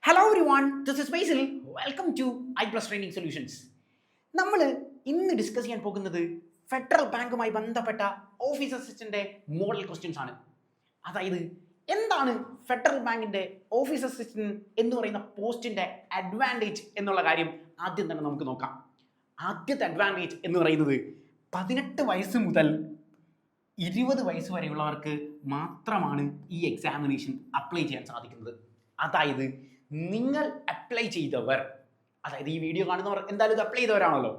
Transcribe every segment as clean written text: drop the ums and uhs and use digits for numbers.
Hello everyone, this is Basil. Welcome to iPlus training solutions. നമ്മൾ ഇന്ന് discuss ചെയ്യാൻ പോകുന്നത് ഫെഡറൽ ബാങ്കുമായി ബന്ധപ്പെട്ട ഓഫീസ് അസിസ്റ്റന്റ് മോഡൽ ക്വസ്റ്റ്യൻസ് ആണ്. അതായത് എന്താണ് ഫെഡറൽ ബാങ്കിന്റെ ഓഫീസ് അസിസ്റ്റന്റ് എന്ന് പറയുന്ന പോസ്റ്റിന്റെ അഡ്വാൻറ്റേജ് എന്നുള്ള കാര്യം ആദ്യം തന്നെ നമുക്ക് നോക്കാം. ആദ്യത്തെ അഡ്വാൻറ്റേജ് എന്ന് പറയുന്നത് 18 വയസ്സ് മുതൽ 20 വയസ്സ് വരെയുള്ളവർക്ക് മാത്രമാണ് ഈ എക്സാമിനേഷൻ അപ്ലൈ ചെയ്യാൻ സാധിക്കുന്നത്. അതായത് നിങ്ങൾ അപ്ലൈ ചെയ്തവർ, അതായത് ഈ വീഡിയോ കാണുന്നവർ എന്തായാലും ഇത് അപ്ലൈ ചെയ്തവരാണല്ലോ.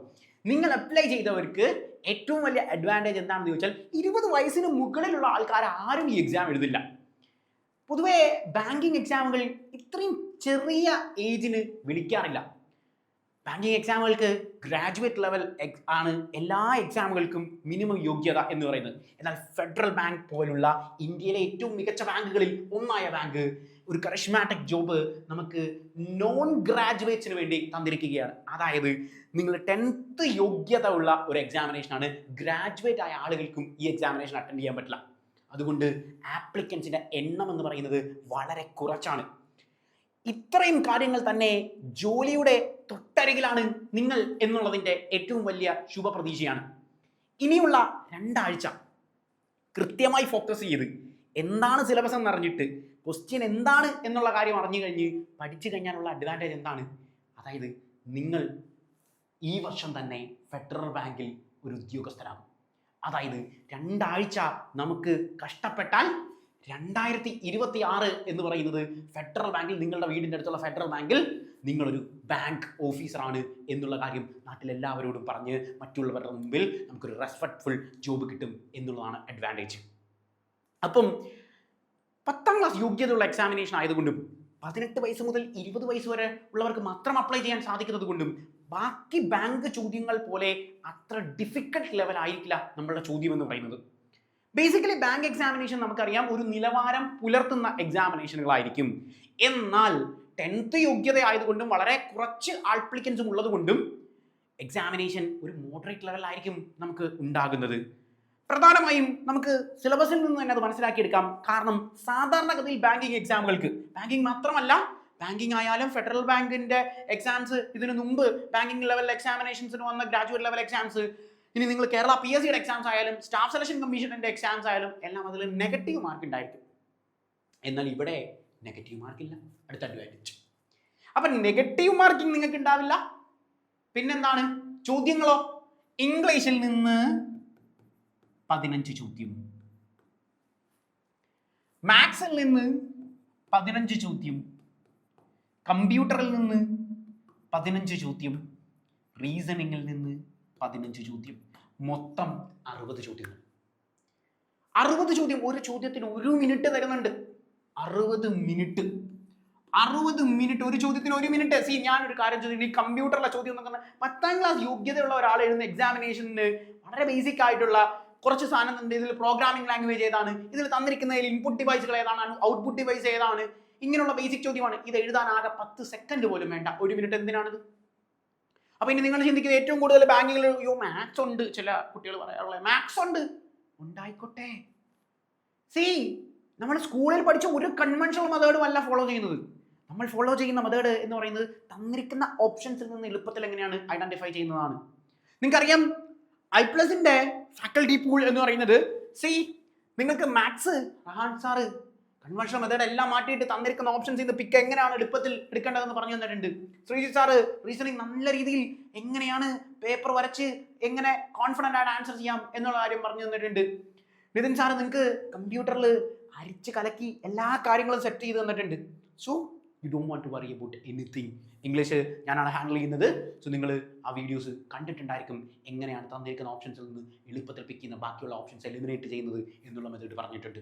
നിങ്ങൾ അപ്ലൈ ചെയ്തവർക്ക് ഏറ്റവും വലിയ അഡ്വാൻറ്റേജ് എന്താണെന്ന് ചോദിച്ചാൽ 20 വയസ്സിന് മുകളിലുള്ള ആൾക്കാർ ആരും ഈ എക്സാം എഴുതില്ല. പൊതുവേ ബാങ്കിങ് എക്സാമുകൾ ഇത്രയും ചെറിയ ഏജിന് വിളിക്കാറില്ല. ബാങ്കിങ് എക്സാമുകൾക്ക് ഗ്രാജുവേറ്റ് ലെവൽ ആണ് എല്ലാ എക്സാമുകൾക്കും മിനിമം യോഗ്യത എന്ന് പറയുന്നത്. എന്നാൽ ഫെഡറൽ ബാങ്ക് പോലുള്ള ഇന്ത്യയിലെ ഏറ്റവും മികച്ച ബാങ്കുകളിൽ ഒന്നായ ബാങ്ക് ഒരു കരിഷ്മാറ്റിക് ജോബ് നമുക്ക് നോൺ ഗ്രാജുവേറ്റ്സിന് വേണ്ടി തന്നിരിക്കുകയാണ്. അതായത് നിങ്ങൾ 10th യോഗ്യത ഉള്ള ഒരു എക്സാമിനേഷനാണ്. ഗ്രാജുവേറ്റ് ആയ ആളുകൾക്കും ഈ എക്സാമിനേഷൻ അറ്റൻഡ് ചെയ്യാൻ പറ്റില്ല. അതുകൊണ്ട് ആപ്ലിക്കൻസിന്റെ എണ്ണം എന്ന് പറയുന്നത് വളരെ കുറച്ചാണ്. ഇത്രയും കാര്യങ്ങൾ തന്നെ ജോലിയുടെ തൊട്ടരികിലാണ് നിങ്ങൾ എന്നുള്ളതിൻ്റെ ഏറ്റവും വലിയ ശുഭപ്രതീക്ഷയാണ്. ഇനിയുള്ള 2 ആഴ്ച കൃത്യമായി ഫോക്കസ് ചെയ്ത് എന്താണ് സിലബസ് എന്നറിഞ്ഞിട്ട് ക്വസ്റ്റ്യൻ എന്താണ് എന്നുള്ള കാര്യം അറിഞ്ഞു കഴിഞ്ഞ് പഠിച്ചു കഴിഞ്ഞാലുള്ള അഡ്വാൻറ്റേജ് എന്താണ്? അതായത് നിങ്ങൾ ഈ വർഷം തന്നെ ഫെഡറൽ ബാങ്കിൽ ഒരു ഉദ്യോഗസ്ഥരാകും. അതായത് 2 ആഴ്ച നമുക്ക് കഷ്ടപ്പെട്ടാൽ 2026 എന്ന് പറയുന്നത് ഫെഡറൽ ബാങ്കിൽ, നിങ്ങളുടെ വീടിൻ്റെ അടുത്തുള്ള ഫെഡറൽ ബാങ്കിൽ നിങ്ങളൊരു ബാങ്ക് ഓഫീസറാണ് എന്നുള്ള കാര്യം നാട്ടിലെല്ലാവരോടും പറഞ്ഞ് മറ്റുള്ളവരുടെ മുമ്പിൽ നമുക്കൊരു റെസ്പെക്ട്ഫുൾ ജോബ് കിട്ടും എന്നുള്ളതാണ് അഡ്വാൻറ്റേജ്. അപ്പം 10ാം ക്ലാസ് യോഗ്യതയുള്ള എക്സാമിനേഷൻ ആയതുകൊണ്ടും 18 വയസ്സ് മുതൽ 20 വയസ്സ് വരെ ഉള്ളവർക്ക് മാത്രം അപ്ലൈ ചെയ്യാൻ സാധിക്കുന്നത് കൊണ്ടും ബാക്കി ബാങ്ക് ചോദ്യങ്ങൾ പോലെ അത്ര ഡിഫിക്കൽട്ട് ലെവൽ ആയിരിക്കില്ല നമ്മളുടെ ചോദ്യം എന്ന് പറയുന്നത്. ബേസിക്കലി ബാങ്ക് എക്സാമിനേഷൻ നമുക്കറിയാം ഒരു നിലവാരം പുലർത്തുന്ന എക്സാമിനേഷനുകളായിരിക്കും. എന്നാൽ 10th യോഗ്യത ആയതുകൊണ്ടും വളരെ കുറച്ച് ആപ്ലിക്കൻസും ഉള്ളത് കൊണ്ടും എക്സാമിനേഷൻ ഒരു മോഡറേറ്റ് ലെവലിലായിരിക്കും നമുക്ക് ഉണ്ടാകുന്നത്. പ്രധാനമായും നമുക്ക് സിലബസിൽ നിന്ന് തന്നെ അത് മനസ്സിലാക്കിയെടുക്കാം. കാരണം സാധാരണഗതിയിൽ ബാങ്കിങ് എക്സാമുകൾക്ക്, ബാങ്കിങ് മാത്രമല്ല ബാങ്കിങ് ആയാലും ഫെഡറൽ ബാങ്കിന്റെ എക്സാംസ്, ഇതിനു മുമ്പ് ബാങ്കിങ് ലെവൽ എക്സാമിനേഷൻസിന് വന്ന ഗ്രാജുവേറ്റ് ലെവൽ എക്സാംസ്, ഇനി നിങ്ങൾ കേരള PSCയുടെ എക്സാംസ് ആയാലും സ്റ്റാഫ് സെലക്ഷൻ കമ്മീഷന്റെ എക്സാംസ് ആയാലും എല്ലാം അതിൽ നെഗറ്റീവ് മാർക്ക് ഉണ്ടായിരിക്കും. എന്നാൽ ഇവിടെ നെഗറ്റീവ് മാർക്കില്ല. അടുത്ത അഡ്വാൻറ്റേജ്. അപ്പം നെഗറ്റീവ് മാർക്കിംഗ് നിങ്ങൾക്ക് ഉണ്ടാവില്ല. പിന്നെന്താണ് ചോദ്യങ്ങളോ? ഇംഗ്ലീഷിൽ നിന്ന് 15 ചോദ്യം, മാത്സിൽ നിന്ന് 15 ചോദ്യം, കമ്പ്യൂട്ടറിൽ നിന്ന് 15 ചോദ്യം, റീസണിങ്ങിൽ നിന്ന് 15 ചോദ്യം, മൊത്തം 60 ചോദ്യങ്ങൾ. 60 ചോദ്യം. ഒരു ചോദ്യത്തിന് 1 മിനിറ്റ് തരുന്നുണ്ട്. 60 മിനിറ്റ്, ഒരു ചോദ്യത്തിന് 1 മിനിറ്റ്. സി, ഞാനൊരു കാര്യം ചോദിച്ചു, ഈ കമ്പ്യൂട്ടറിലെ ചോദ്യം എന്ന് പറഞ്ഞാൽ 10ാം ക്ലാസ് യോഗ്യതയുള്ള ഒരാൾ എഴുതുന്ന എക്സാമിനേഷന് വളരെ ബേസിക് ആയിട്ടുള്ള കുറച്ച് സാധനം ഉണ്ട്. ഇതിൽ പ്രോഗ്രാമിംഗ് ലാംഗ്വേജ് ഏതാണ്, ഇതിൽ തന്നിരിക്കുന്നതിൽ ഇൻപുട്ട് ഡിവൈസുകൾ ഏതാണ്, ഔട്ട്പുട്ട് ഡിവൈസ് ഏതാണ്, ഇങ്ങനെയുള്ള ബേസിക് ചോദ്യമാണ്. ഇത് എഴുതാൻ ആകെ 10 സെക്കൻഡ് പോലും വേണ്ട. 1 മിനിറ്റ് എന്തിനാണിത്? അപ്പൊ ഇനി നിങ്ങൾ ചിന്തിക്കുന്നത് ഏറ്റവും കൂടുതൽ ബാങ്കുകൾ മാത്സ് ഉണ്ട്, ചില കുട്ടികൾ പറയാറുള്ളത് മാത്സ് ഉണ്ട്. ഉണ്ടായിക്കോട്ടെ. സി, നമ്മൾ സ്കൂളിൽ പഠിച്ച ഒരു കൺവെൻഷണൽ മെത്തേഡും അല്ല ഫോളോ ചെയ്യുന്നത്. നമ്മൾ ഫോളോ ചെയ്യുന്ന മെത്തേഡ് എന്ന് പറയുന്നത് തന്നിരിക്കുന്ന ഓപ്ഷൻസിൽ നിന്ന് എളുപ്പത്തിൽ എങ്ങനെയാണ് ഐഡന്റിഫൈ ചെയ്യുന്നതാണ്. നിങ്ങൾക്കറിയാം ഐപ്ലസിന്റെ ഫാക്കൽറ്റി പൂൾ എന്ന് പറയുന്നത്, സി, നിങ്ങൾക്ക് maths Rahan sir conventional method എല്ലാം മാറ്റിയിട്ട് തന്നിരിക്കുന്ന ഓപ്ഷൻസ് ചെയ്ത് പിക്ക് എങ്ങനെയാണ് എളുപ്പത്തിൽ എടുക്കേണ്ടതെന്ന് പറഞ്ഞു തന്നിട്ടുണ്ട്. ശ്രീജിത്ത് സാറ് റീസണിങ് നല്ല രീതിയിൽ എങ്ങനെയാണ് പേപ്പർ വരച്ച് എങ്ങനെ കോൺഫിഡന്റ് ആയിട്ട് ആൻസർ ചെയ്യാം എന്നുള്ള കാര്യം പറഞ്ഞു തന്നിട്ടുണ്ട്. നിതിൻ സാറ് നിങ്ങൾക്ക് കമ്പ്യൂട്ടറിൽ അരിച്ച് കലക്കി എല്ലാ കാര്യങ്ങളും സെറ്റ് ചെയ്ത് തന്നിട്ടുണ്ട്. So you don't want to worry about anything. English ഞാനാണ് ഹാൻഡിൽ ചെയ്യുന്നത്. സോ നിങ്ങൾ ആ വീഡിയോസ് കണ്ടിട്ടുണ്ടായിരിക്കും, എങ്ങനെയാണ് തന്നിരിക്കുന്ന ഓപ്ഷൻസിൽ നിന്ന് എളുപ്പത്തിൽ പിക്ക് ചെയ്യുന്ന ബാക്കിയുള്ള ഓപ്ഷൻസ് എലിമിനേറ്റ് ചെയ്യുന്നത് എന്നുള്ള മെത്തേഡ് പറഞ്ഞിട്ടുണ്ട്.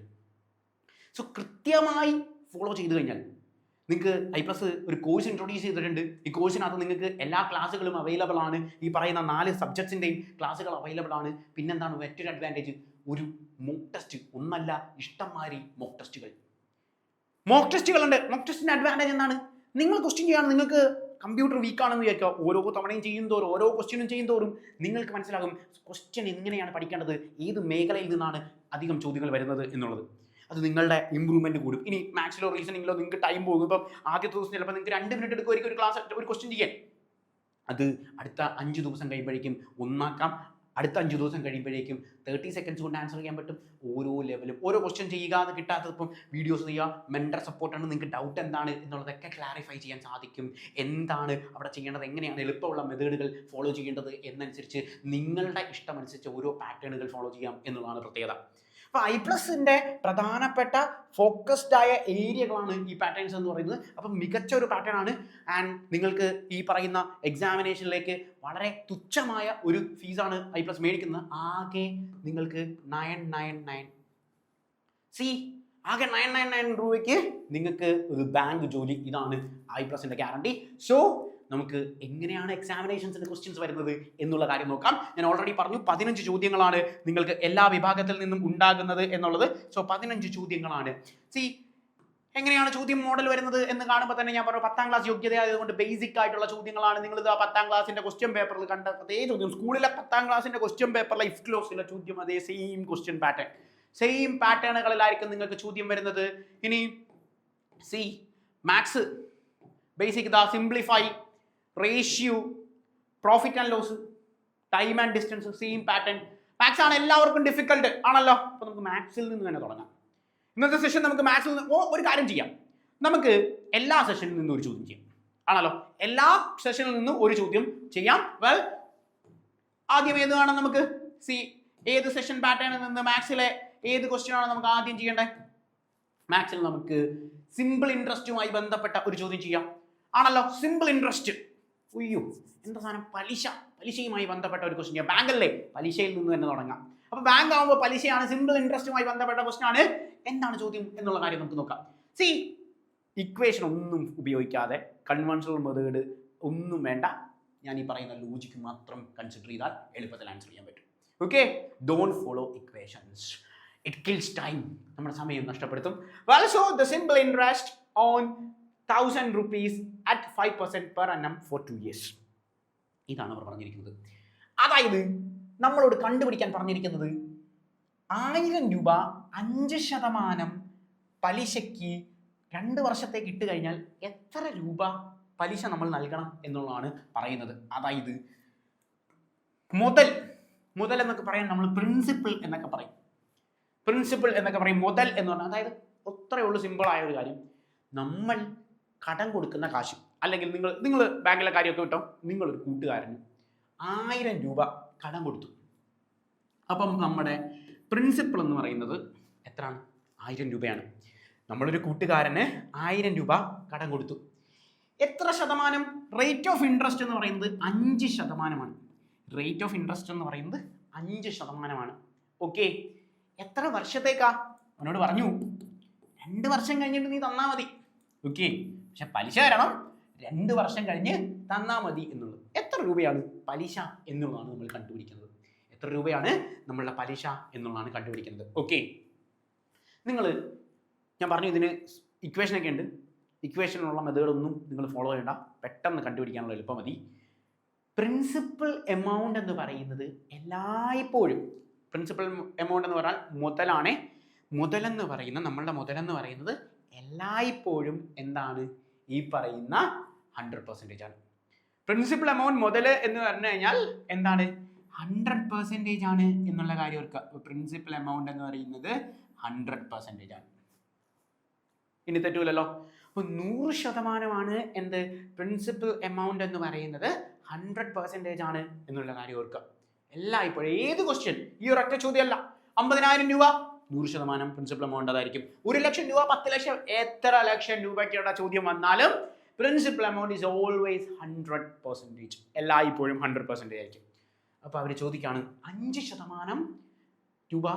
സോ കൃത്യമായി ഫോളോ ചെയ്ത് കഴിഞ്ഞാൽ നിങ്ങൾക്ക് ഐപ്ലസ് ഒരു കോഴ്സ് ഇൻട്രൊഡ്യൂസ് ചെയ്തിട്ടുണ്ട്. ഈ കോഴ്സിനകത്ത് നിങ്ങൾക്ക് എല്ലാ ക്ലാസ്സുകളും അവൈലബിൾ ആണ്. ഈ പറയുന്ന 4 സബ്ജക്ട്സിൻ്റെയും ക്ലാസ്സുകൾ അവൈലബിൾ ആണ്. പിന്നെന്താണ് മറ്റൊരു അഡ്വാൻറ്റേജ്? ഒരു മോക്ക് ടെസ്റ്റ്, ഒന്നല്ല ഇഷ്ടംമാതിരി മോക്ക് ടെസ്റ്റുകൾ. മോക്ക് ടെസ്റ്റുകളുണ്ട്. മോക്ക് ടെസ്റ്റിൻ്റെ അഡ്വാൻറ്റേജ് എന്താണ്? നിങ്ങൾ ക്വസ്റ്റ്യൻ ചെയ്യാണ്, നിങ്ങൾക്ക് കമ്പ്യൂട്ടർ വീക്കാണെന്ന് വിചാരിക്കുക, ഓരോ തവണയും ചെയ്യും തോറും, ഓരോ ക്വസ്റ്റ്യനും ചെയ്യും തോറും നിങ്ങൾക്ക് മനസ്സിലാകും ക്വസ്റ്റ്യൻ എങ്ങനെയാണ് പഠിക്കേണ്ടത്, ഏത് മേഖലയിൽ നിന്നാണ് അധികം ചോദ്യങ്ങൾ വരുന്നത് എന്നുള്ളത്. അത് നിങ്ങളുടെ ഇമ്പ്രൂവ്മെന്റ് കൂടും. ഇനി മാത്സിലോ റീസണിങ്ങിലോ നിങ്ങൾക്ക് ടൈം പോകും. ഇപ്പം ആദ്യത്തെ ദിവസം ചിലപ്പോൾ നിങ്ങൾക്ക് 2 മിനിറ്റ് എടുക്കുമായിരിക്കും ഒരു ക്ലാസ് ഒരു ക്വസ്റ്റ്യൻ ചെയ്യാൻ. അത് അടുത്ത 5 ദിവസം കഴിയുമ്പോഴേക്കും ഒന്നാക്കാം. അടുത്ത 5 ദിവസം കഴിയുമ്പോഴേക്കും 30 സെക്കൻഡ്സ് കൊണ്ട് ആൻസർ ചെയ്യാൻ പറ്റും. ഓരോ ലെവലും ഓരോ ക്വസ്റ്റ്യൻ ചെയ്യുക, അത് കിട്ടാത്തത് ഇപ്പം വീഡിയോസ് ചെയ്യുക, മെൻറ്റർ സപ്പോർട്ടാണ്. നിങ്ങൾക്ക് ഡൗട്ട് എന്താണ് എന്നുള്ളതൊക്കെ ക്ലാരിഫൈ ചെയ്യാൻ സാധിക്കും. എന്താണ് അവിടെ ചെയ്യേണ്ടത്, എങ്ങനെയാണ് എളുപ്പമുള്ള മെത്തേഡുകൾ ഫോളോ ചെയ്യേണ്ടത് എന്നനുസരിച്ച് നിങ്ങളുടെ ഇഷ്ടമനുസരിച്ച് ഓരോ പാറ്റേണുകൾ ഫോളോ ചെയ്യാം എന്നുള്ളതാണ് പ്രത്യേകത. അപ്പോൾ I+ന്റെ പ്രധാനപ്പെട്ട ഫോക്കസ്ഡ് ആയ ഏരിയകളാണ് ഈ പാറ്റേൺസ് എന്ന് പറയുന്നത്. അപ്പം മികച്ച ഒരു പാറ്റേൺ ആണ്. ആൻഡ് നിങ്ങൾക്ക് ഈ പറയുന്ന എക്സാമിനേഷനിലേക്ക് വളരെ തുച്ഛമായ ഒരു ഫീസാണ് I+ മേടിക്കുന്നത്. ആകെ നിങ്ങൾക്ക് 999 ആകെ 999 രൂപയ്ക്ക് നിങ്ങൾക്ക് ഒരു ബാങ്ക് ജോലി. ഇതാണ് I+ന്റെ ഗ്യാരണ്ടി. സോ നമുക്ക് എങ്ങനെയാണ് എക്സാമിനേഷൻസിന്റെ ക്വസ്റ്റ്യൻസ് വരുന്നത് എന്നുള്ള കാര്യം നോക്കാം. ഞാൻ ഓൾറെഡി പറഞ്ഞു 15 ചോദ്യങ്ങളാണ് നിങ്ങൾക്ക് എല്ലാ വിഭാഗത്തിൽ നിന്നും ഉണ്ടാകുന്നത് എന്നുള്ളത്. സോ 15 ചോദ്യങ്ങളാണ്. എങ്ങനെയാണ് ചോദ്യം മോഡൽ വരുന്നത് എന്ന് കാണുമ്പോൾ തന്നെ ഞാൻ പറഞ്ഞു 10ാം ക്ലാസ് യോഗ്യത ആയതുകൊണ്ട് ബേസിക് ആയിട്ടുള്ള ചോദ്യങ്ങളാണ്. നിങ്ങൾ ഇത് 10ാം ക്ലാസിന്റെ ക്വസ്റ്റ്യൻ പേപ്പറിൽ കണ്ട അതേ ചോദ്യം, സ്കൂളിലെ 10ാം ക്ലാസിന്റെ ക്വസ്റ്റ്യൻ പേപ്പറിലെ ഇഫ് ക്ലോസിലെ ചോദ്യം അതേ സെയിം ക്വസ്റ്റ്യൻ പാറ്റേൺ, സെയിം പാറ്റേണുകളിലായിരിക്കും നിങ്ങൾക്ക് ചോദ്യം വരുന്നത്. ഇനി maths basic simplify, ratio, profit and loss, time and distance, same pattern. Maths ആണ് എല്ലാവർക്കും ഡിഫിക്കൽട്ട് ആണല്ലോ. അപ്പോൾ നമുക്ക് മാത്സിൽ നിന്ന് തന്നെ തുടങ്ങാം. ഇന്നത്തെ സെഷൻ നമുക്ക് മാത്സിൽ നിന്ന് ഒരു കാര്യം ചെയ്യാം. നമുക്ക് എല്ലാ സെഷനിൽ നിന്നും ഒരു ചോദ്യം ചെയ്യാം ആണല്ലോ. എല്ലാ സെഷനിൽ നിന്നും ഒരു ചോദ്യം ചെയ്യാം. വെൽ, ആദ്യം ഏത് വേണം നമുക്ക്? ഏത് സെഷൻ പാറ്റേണിൽ നിന്ന് മാത്സിലെ ഏത് ക്വസ്റ്റ്യൻ ആണ് നമുക്ക് ആദ്യം ചെയ്യേണ്ടത്? മാത്സിൽ നമുക്ക് സിമ്പിൾ ഇൻട്രസ്റ്റുമായി ബന്ധപ്പെട്ട ഒരു ചോദ്യം ചെയ്യാം ആണല്ലോ. സിമ്പിൾ ഇൻട്രസ്റ്റ്, ഉയ്യോ എന്താ സാധനം? പലിശയുമായി ബന്ധപ്പെട്ട ഒരു ക്വസ്റ്റ്യൻ ചെയ്യാം. ബാങ്ക് അല്ലേ, പലിശയിൽ നിന്ന് തന്നെ തുടങ്ങാം. അപ്പോൾ ബാങ്ക് ആകുമ്പോൾ പലിശയാണ്, സിമ്പിൾ ഇൻട്രസ്റ്റുമായി ബന്ധപ്പെട്ട ക്വസ്റ്റ്യൻ ആണ്. എന്താണ് ചോദ്യം എന്നുള്ള കാര്യം നമുക്ക് നോക്കാം. ഇക്വേഷൻ ഒന്നും ഉപയോഗിക്കാതെ, കൺവെൻഷണൽ മെത്തേഡ് ഒന്നും വേണ്ട. ഞാൻ ഈ പറയുന്ന ലോജിക്ക് മാത്രം കൺസിഡർ ചെയ്താൽ എളുപ്പത്തിൽ ആൻസർ ചെയ്യാൻ പറ്റും. Okay, don't follow equations, it kills time, നമ്മുടെ സമയം നഷ്ടപ്പെടുത്തും. Also the simple interest on 1000 rupees at 5% per annum for 2 years. ഇതാണ് അവർ പറഞ്ഞിരിക്കുന്നത്. അതായത് നമ്മളോട് കണ്ടുപിടിക്കാൻ പറഞ്ഞിരിക്കുന്നത് 1000 രൂപ 5% പലിശയ്ക്ക് 2 വർഷത്തേക്ക് ഇട്ട് കഴിഞ്ഞാൽ എത്ര രൂപ പലിശ നമ്മൾ നൽകണം എന്നുള്ളതാണ് പറയുന്നത്. അതായത് മുതൽ എന്നൊക്കെ പറയാൻ നമ്മൾ പ്രിൻസിപ്പിൾ എന്നൊക്കെ പറയും. മുതൽ എന്ന് പറഞ്ഞാൽ അതായത് അത്രയേ ഉള്ളൂ, സിമ്പിളായ ഒരു കാര്യം. നമ്മൾ കടം കൊടുക്കുന്ന കാശ്, അല്ലെങ്കിൽ നിങ്ങൾ ബാങ്കിലെ കാര്യമൊക്കെ വിട്ടോ, നിങ്ങളൊരു കൂട്ടുകാരന് 1000 രൂപ കടം കൊടുത്തു. അപ്പം നമ്മുടെ പ്രിൻസിപ്പിൾ എന്ന് പറയുന്നത് എത്രയാണ്? 1000 രൂപയാണ്. നമ്മളൊരു കൂട്ടുകാരന് 1000 രൂപ കടം കൊടുത്തു. എത്ര ശതമാനം? റേറ്റ് ഓഫ് ഇൻട്രസ്റ്റ് എന്ന് പറയുന്നത് 5%. റേറ്റ് ഓഫ് ഇൻട്രസ്റ്റ് എന്ന് പറയുന്നത് 5%. ഓക്കെ, എത്ര വർഷത്തേക്കാ? അവനോട് പറഞ്ഞു 2 വർഷം കഴിഞ്ഞിട്ട് നീ തന്നാ മതി. ഓക്കെ, പക്ഷെ പലിശ തരണം, 2 വർഷം കഴിഞ്ഞ് തന്നാൽ മതി എന്നുള്ളത്. എത്ര രൂപയാണ് പലിശ എന്നുള്ളതാണ് നമ്മൾ കണ്ടുപിടിക്കുന്നത്. എത്ര രൂപയാണ് നമ്മളുടെ പലിശ എന്നുള്ളതാണ് കണ്ടുപിടിക്കുന്നത്. ഓക്കെ, ഞാൻ പറഞ്ഞു ഇതിന് ഇക്വേഷനൊക്കെ ഉണ്ട്. ഇക്വേഷനുള്ള മെത്തേഡൊന്നും നിങ്ങൾ ഫോളോ ചെയ്യണ്ട, പെട്ടെന്ന് കണ്ടുപിടിക്കാനുള്ള എളുപ്പം മതി. പ്രിൻസിപ്പൽ എമൗണ്ട് എന്ന് പറയുന്നത് എല്ലായ്പ്പോഴും, പ്രിൻസിപ്പൽ എമൗണ്ട് എന്ന് പറഞ്ഞാൽ മുതലാണ്. നമ്മളുടെ മുതലെന്ന് പറയുന്നത് എല്ലായ്പ്പോഴും എന്താണ്? ഈ പറയുന്ന 100% ആണ്. പ്രിൻസിപ്പൽ എമൗണ്ട് മുതൽ എന്ന് പറഞ്ഞു കഴിഞ്ഞാൽ എന്താണ്? 100% ആണ് എന്നുള്ള കാര്യം ഓർക്കുക. പ്രിൻസിപ്പൽ എമൗണ്ട് എന്ന് പറയുന്നത് 100% ആണ്. ഇനി തെറ്റൂലല്ലോ. അപ്പോൾ 100% എന്ത്? പ്രിൻസിപ്പൽ എമൗണ്ട് എന്ന് പറയുന്നത് 100% ആണ് എന്നുള്ള കാര്യം ഓർക്കുക. എല്ലായ്പ്പോഴും ഏത് ക്വസ്റ്റ്യൻ, ഈ ഒരൊറ്റ ചോദ്യമല്ല. 50,000 രൂപ 100% പ്രിൻസിപ്പൽ എമൗണ്ട് അതായിരിക്കും. 1 ലക്ഷം രൂപ, 10 ലക്ഷം, എത്ര ലക്ഷം രൂപയ്ക്കുള്ള ചോദ്യം വന്നാലും പ്രിൻസിപ്പൽ എമൗണ്ട് ഈസ് ഓൾവേസ് 100%. എല്ലായ്പ്പോഴും 100% ആയിരിക്കും. അപ്പോൾ അവർ ചോദിക്കുകയാണ് 5% രൂപ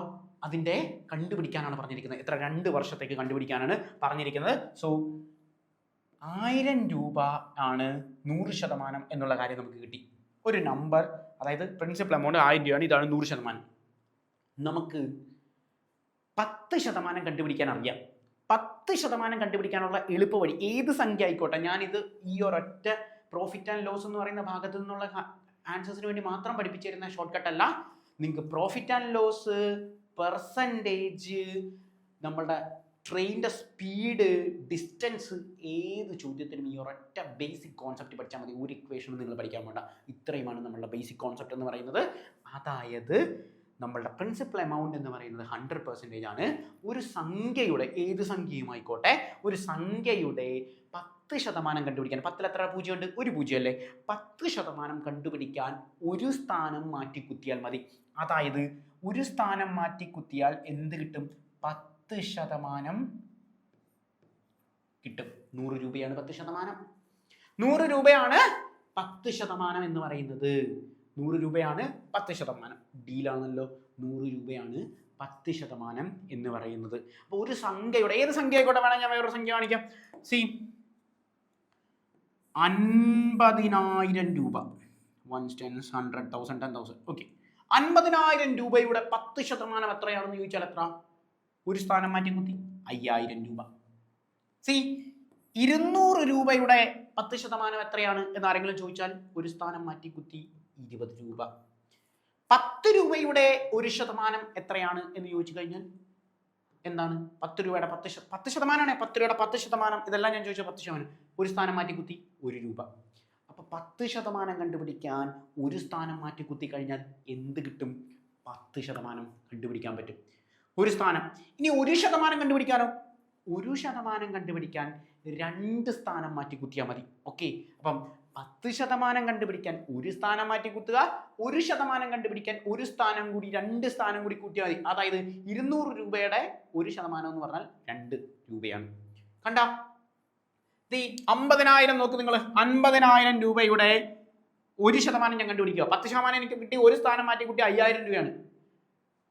അതിൻ്റെ കണ്ടുപിടിക്കാനാണ് പറഞ്ഞിരിക്കുന്നത്. എത്ര? 2 വർഷത്തേക്ക് കണ്ടുപിടിക്കാനാണ് പറഞ്ഞിരിക്കുന്നത്. സോ 1000 രൂപ ആണ് 100% എന്നുള്ള കാര്യം നമുക്ക് കിട്ടി. ഒരു നമ്പർ, അതായത് പ്രിൻസിപ്പൽ എമൗണ്ട് 1000 രൂപയാണ്, ഇതാണ് 100%. നമുക്ക് 10% കണ്ടുപിടിക്കാൻ അറിയാം. 10% കണ്ടുപിടിക്കാനുള്ള എളുപ്പവഴി ഏത് സംഖ്യ ആയിക്കോട്ടെ, ഞാനിത് ഈ ഒരൊറ്റ പ്രോഫിറ്റ് ആൻഡ് ലോസ് എന്ന് പറയുന്ന ഭാഗത്തു നിന്നുള്ള ആൻസേഴ്സിന് വേണ്ടി മാത്രം പഠിപ്പിച്ചു തരുന്ന ഷോർട്ട് കട്ട് അല്ല. നിങ്ങൾക്ക് പ്രോഫിറ്റ് ആൻഡ് ലോസ്, പെർസെൻറ്റേജ്, നമ്മളുടെ ട്രെയിനിൻ്റെ സ്പീഡ്, ഡിസ്റ്റൻസ്, ഏത് ചോദ്യത്തിനും ഈ ഒരൊറ്റ ബേസിക് കോൺസെപ്റ്റ് പഠിച്ചാൽ മതി. ഒരു ഇക്വേഷനും നിങ്ങൾ പഠിക്കാൻ വേണ്ട. ഇത്രയുമാണ് നമ്മളുടെ ബേസിക് കോൺസെപ്റ്റ് എന്ന് പറയുന്നത്. അതായത് നമ്മളുടെ പ്രിൻസിപ്പൽ എമൗണ്ട് എന്ന് പറയുന്നത് 100% ആണ്. ഒരു സംഖ്യയുടെ, ഏത് സംഖ്യയുമായിക്കോട്ടെ, ഒരു സംഖ്യയുടെ 10% കണ്ടുപിടിക്കാൻ, 10ൽ എത്ര പൂജ്യം ഉണ്ട്? ഒരു പൂജ്യം അല്ലേ? 10% കണ്ടുപിടിക്കാൻ ഒരു സ്ഥാനം മാറ്റി കുത്തിയാൽ മതി. അതായത് ഒരു സ്ഥാനം മാറ്റി കുത്തിയാൽ എന്ത് കിട്ടും? 10% കിട്ടും. 100 രൂപയാണ് 10%. 100 രൂപയാണ് 10% എന്ന് പറയുന്നത്. 100 രൂപയാണ് 10%. ഡീലാണല്ലോ. 100 രൂപയാണ് 10% എന്ന് പറയുന്നത്. അപ്പോൾ ഒരു സംഖ്യയുടെ, ഏത് സംഖ്യ ആയിക്കോട്ടെ, വേണം ഞാൻ വേറൊരു സംഖ്യ കാണിക്കാം. സി 50,000 രൂപ. 1 10 100 1000 10,000. ഓക്കെ, 50,000 രൂപയുടെ 10% എത്രയാണെന്ന് ചോദിച്ചാൽ എത്ര? ഒരു സ്ഥാനം മാറ്റി കുത്തി 5,000 രൂപ. സി 200 രൂപയുടെ 10% എത്രയാണ് എന്ന് ആരെങ്കിലും ചോദിച്ചാൽ ഒരു സ്ഥാനം മാറ്റി കുത്തി 20 രൂപ. 10 രൂപയുടെ 1% എത്രയാണ് എന്ന് ചോദിച്ചു കഴിഞ്ഞാൽ എന്താണ്? 10 രൂപയുടെ 10% 10 രൂപയുടെ 10%, ഇതെല്ലാം ഞാൻ ചോദിച്ച 10%. ഒരു സ്ഥാനം മാറ്റി കുത്തി 1 രൂപ. അപ്പോൾ 10% കണ്ടുപിടിക്കാൻ ഒരു സ്ഥാനം മാറ്റി കുത്തി കഴിഞ്ഞാൽ എന്ത് കിട്ടും? 10% കണ്ടുപിടിക്കാൻ പറ്റും. ഒരു സ്ഥാനം. ഇനി 1% കണ്ടുപിടിക്കാനോ? 1% കണ്ടുപിടിക്കാൻ 2 സ്ഥാനം മാറ്റി കുത്തിയാൽ മതി. ഓക്കെ, അപ്പം 10% കണ്ടുപിടിക്കാൻ ഒരു സ്ഥാനം മാറ്റി കുത്തുക, 1% കണ്ടുപിടിക്കാൻ ഒരു സ്ഥാനം കൂടി, 2 സ്ഥാനം കൂടി കൂട്ടിയാൽ മതി. അതായത് 200 രൂപയുടെ 1% എന്ന് പറഞ്ഞാൽ 2 രൂപയാണ്. കണ്ട, 50,000 നോക്ക് നിങ്ങൾ. 50,000 രൂപയുടെ 1% ഞാൻ കണ്ടുപിടിക്കുക. 10% എനിക്ക് കിട്ടി, ഒരു സ്ഥാനം മാറ്റി കുട്ടി 5,000 രൂപയാണ്.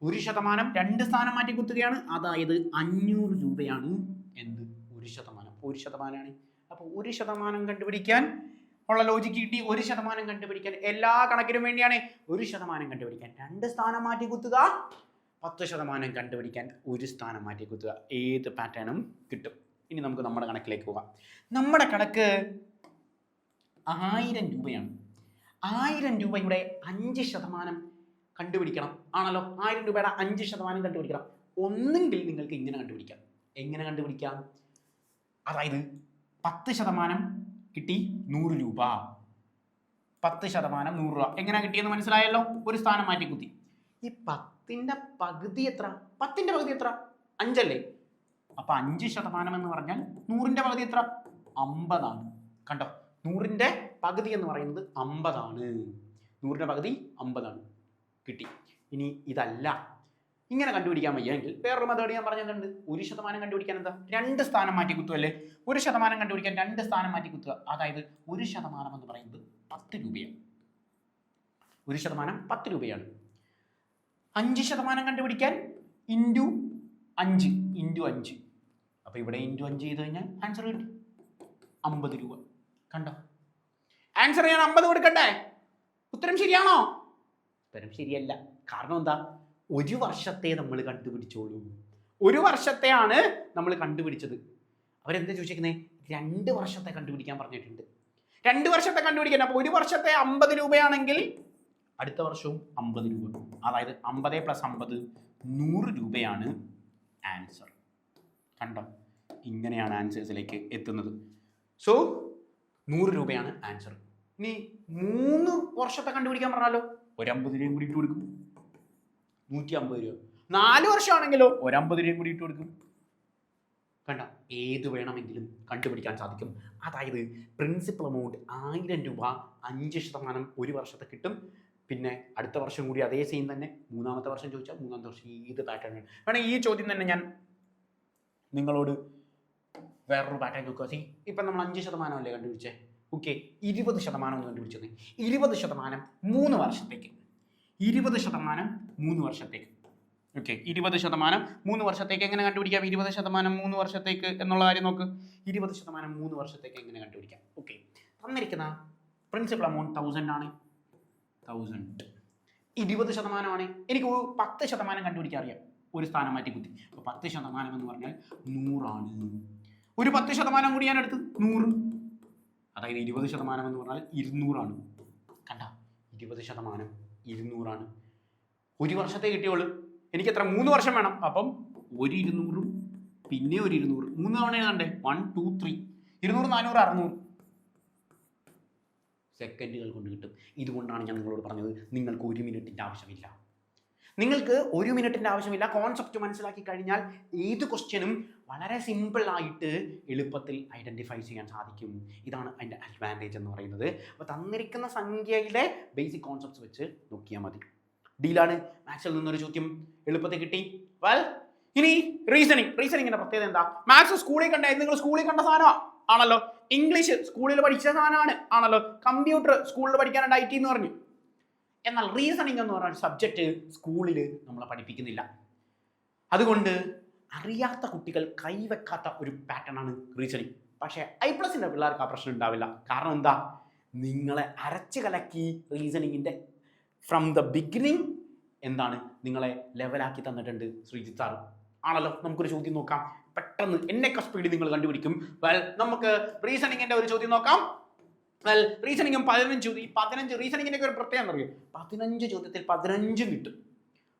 1% 2 സ്ഥാനം മാറ്റി കുത്തുകയാണ്. അതായത് 500 രൂപയാണ് എന്ത്? 1%. 1%ആണ്. അപ്പോൾ 1% കണ്ടുപിടിക്കാൻ ഉള്ള ലോജിക്ക് കിട്ടി. 1% കണ്ടുപിടിക്കാൻ എല്ലാ കണക്കിനും വേണ്ടിയാണ്. 1% കണ്ടുപിടിക്കാൻ 2 സ്ഥാനം മാറ്റി കുത്തുക, 10% കണ്ടുപിടിക്കാൻ 1 സ്ഥാനം മാറ്റി കുത്തുക. ഏത് പാറ്റേണും കിട്ടും. ഇനി നമുക്ക് നമ്മുടെ കണക്കിലേക്ക് പോകാം. നമ്മുടെ കണക്ക് 1000 രൂപയാണ്. 1000 രൂപയുടെ 5% കണ്ടുപിടിക്കണം ആണല്ലോ. 1000 രൂപയുടെ 5% കണ്ടുപിടിക്കണം. ഒന്നെങ്കിൽ നിങ്ങൾക്ക് ഇങ്ങനെ കണ്ടുപിടിക്കാം. എങ്ങനെ കണ്ടുപിടിക്കാം? അതായത് 10% കിട്ടി 100 രൂപ. 10% 100 രൂപ. എങ്ങനെ കിട്ടിയെന്ന് മനസ്സിലായല്ലോ. ഒരു സ്ഥാനം മാറ്റി കുത്തി. ഈ 10ന്റെ പകുതി എത്ര? 10ന്റെ പകുതി എത്ര? 5 അല്ലേ? അപ്പൊ 5% എന്ന് പറഞ്ഞാൽ 100ന്റെ പകുതി എത്ര? 50 ആണ്. കണ്ടോ, 100ന്റെ പകുതി എന്ന് പറയുന്നത് 50 ആണ്. 100ന്റെ പകുതി 50 ആണ്. കിട്ടി. ഇനി ഇതല്ല, ഇങ്ങനെ കണ്ടുപിടിക്കാൻ വയ്യെങ്കിൽ വേറൊരു മെത്തേഡ് ഞാൻ പറഞ്ഞിട്ടുണ്ട്. 1% കണ്ടുപിടിക്കാൻ എന്താ? 2 സ്ഥാനം മാറ്റി കുത്തുമല്ലേ? 1% കണ്ടുപിടിക്കാൻ 2 സ്ഥാനം മാറ്റി കുത്തുക. അതായത് 1% എന്ന് പറയുന്നത് 10 രൂപയാണ്. 1% 10 രൂപയാണ്. 5% കണ്ടുപിടിക്കാൻ ഇൻറ്റു 5 ഇൻറ്റു 5. അപ്പോൾ ഇവിടെ ഇൻറ്റു 5 ചെയ്ത് കഴിഞ്ഞാൽ ആൻസർ കിട്ടി 50 രൂപ. കണ്ടോ, ആൻസർ ഞാൻ 50 കൊടുക്കണ്ടേ? ഉത്തരം ശരിയാണോ? ഉത്തരം ശരിയല്ല. കാരണം എന്താ? ഒരു വർഷത്തെ നമ്മൾ കണ്ടുപിടിച്ചോളൂ. ഒരു വർഷത്തെയാണ് നമ്മൾ കണ്ടുപിടിച്ചത്. അവരെന്താ ചോദിച്ചേക്കുന്നത്? 2 വർഷത്തെ കണ്ടുപിടിക്കാൻ പറഞ്ഞിട്ടുണ്ട്. 2 വർഷത്തെ കണ്ടുപിടിക്കാൻ. അപ്പോൾ ഒരു വർഷത്തെ 50 രൂപയാണെങ്കിൽ അടുത്ത വർഷവും 50 രൂപ. അതായത് 50 + 50 100 രൂപയാണ് ആൻസർ. കണ്ടോ, ഇങ്ങനെയാണ് ആൻസേഴ്സിലേക്ക് എത്തുന്നത്. സോ 100 രൂപയാണ് ആൻസർ. ഇനി 3 വർഷത്തെ കണ്ടുപിടിക്കാൻ പറഞ്ഞാലോ, ഒരു 50 രൂപയും കൂടി ഇട്ട് കൊടുക്കും, 150 രൂപ. 4 വർഷമാണെങ്കിലോ ഒരു 50 രൂപയും കൂടി ഇട്ട് കൊടുക്കും. കണ്ട, ഏത് വേണമെങ്കിലും കണ്ടുപിടിക്കാൻ സാധിക്കും. അതായത് പ്രിൻസിപ്പൽ എമൗണ്ട് 1000 രൂപ 5% ഒരു വർഷത്തെ കിട്ടും. പിന്നെ അടുത്ത വർഷം കൂടി അതേ സെയിം തന്നെ. 3ാമത്തെ വർഷം ചോദിച്ചാൽ 3ാമത്തെ വർഷം ഏത് പാറ്റേൺ വേണം. ഈ ചോദ്യം തന്നെ ഞാൻ നിങ്ങളോട് വേറൊരു പാറ്റേൺ നോക്കുക. ഇപ്പം നമ്മൾ 5% അല്ലേ കണ്ടുപിടിച്ചേ? ഓക്കെ, 20% ഒന്ന് കണ്ടുപിടിച്ചത്. 20% 3 വർഷത്തേക്ക്. 20% 3 വർഷത്തേക്ക്. ഓക്കെ, 20% 3 വർഷത്തേക്ക് എങ്ങനെ കണ്ടുപിടിക്കാം? 20% 3 വർഷത്തേക്ക് എന്നുള്ള കാര്യം നോക്ക്. 20% 3 വർഷത്തേക്ക് എങ്ങനെ കണ്ടുപിടിക്കാം? ഓക്കെ, തന്നിരിക്കുന്ന പ്രിൻസിപ്പൽ എമൗണ്ട് 1000 ആണ്. 1000 20% ആണ്. എനിക്ക് 10% കണ്ടുപിടിക്കാൻ അറിയാം. ഒരു സ്ഥാനം മാറ്റി കുത്തി. അപ്പോൾ 10% എന്ന് പറഞ്ഞാൽ 100 ആണ്. ഒരു 10% കൂടി ഞാൻ എടുത്ത് 100. അതായത് 20% എന്ന് പറഞ്ഞാൽ 200 ആണ്. കണ്ട, 20% 200 ആണ്. ഒരു വർഷത്തെ കിട്ടിയോളൂ. എനിക്ക് എത്ര? 3 വർഷം വേണം. അപ്പം ഒരു 200 പിന്നെ ഒരു 200, 3 തവണ എഴുതണ്ടേ? 1 2 3 200 400 600 സെക്കൻഡുകൾ കൊണ്ട് കിട്ടും. ഇതുകൊണ്ടാണ് ഞാൻ നിങ്ങളോട് പറഞ്ഞത് നിങ്ങൾക്ക് 1 മിനിറ്റിൻ്റെ ആവശ്യമില്ല. നിങ്ങൾക്ക് 1 മിനിറ്റിൻ്റെ ആവശ്യമില്ല. കോൺസെപ്റ്റ് മനസ്സിലാക്കി കഴിഞ്ഞാൽ ഏത് ക്വസ്റ്റ്യനും വളരെ സിമ്പിളായിട്ട് എളുപ്പത്തിൽ ഐഡൻറ്റിഫൈ ചെയ്യാൻ സാധിക്കും. ഇതാണ് അതിൻ്റെ അഡ്വാൻറ്റേജ് എന്ന് പറയുന്നത്. അപ്പോൾ തന്നിരിക്കുന്ന സംഖ്യയുടെ ബേസിക് കോൺസെപ്റ്റ്സ് വെച്ച് നോക്കിയാൽ മതി. ഡീലാണ്. മാത്സിൽ നിന്നൊരു ചോദ്യം എളുപ്പത്തിൽ കിട്ടി. വെൽ, ഇനി റീസണിങ്ങിൻ്റെ പ്രത്യേകത എന്താ? മാത്സ് സ്കൂളിൽ നിങ്ങൾ സ്കൂളിൽ കണ്ട സാധനമാണ് ആണല്ലോ. ഇംഗ്ലീഷ് സ്കൂളിൽ പഠിച്ച സാധനമാണ് ആണല്ലോ. കമ്പ്യൂട്ടർ സ്കൂളിൽ പഠിക്കാനുണ്ട് IT എന്ന് പറഞ്ഞു. എന്നാൽ റീസണിങ് എന്ന് പറയുന്ന സബ്ജക്റ്റ് സ്കൂളിൽ നമ്മളെ പഠിപ്പിക്കുന്നില്ല. അതുകൊണ്ട് അറിയാത്ത കുട്ടികൾ കൈവെക്കാത്ത ഒരു പാറ്റേൺ ആണ് റീസണിങ്. പക്ഷേ I+ന്റെ പിള്ളേർക്ക് ആ പ്രശ്നം ഉണ്ടാവില്ല. കാരണം എന്താ? നിങ്ങളെ അരച്ച് കലക്കി റീസണിങ്ങിൻ്റെ ഫ്രം ദ ബിഗിനിങ് എന്താണ് നിങ്ങളെ ലെവലാക്കി തന്നിട്ടുണ്ട് ശ്രീജിത്ത് സാർ ആണല്ലോ. നമുക്കൊരു ചോദ്യം നോക്കാം. പെട്ടെന്ന് എന്നൊക്കെ സ്പീഡിൽ നിങ്ങൾ കണ്ടുപിടിക്കും. വെൽ, നമുക്ക് റീസണിങ്ങിൻ്റെ ഒരു ചോദ്യം നോക്കാം. വെൽ, റീസണിങ്ങും 15 റീസണിങ്ങിൻ്റെ ഒരു പ്രത്യേകം അറിയാം. 15 ചോദ്യത്തിൽ 15 കിട്ടും.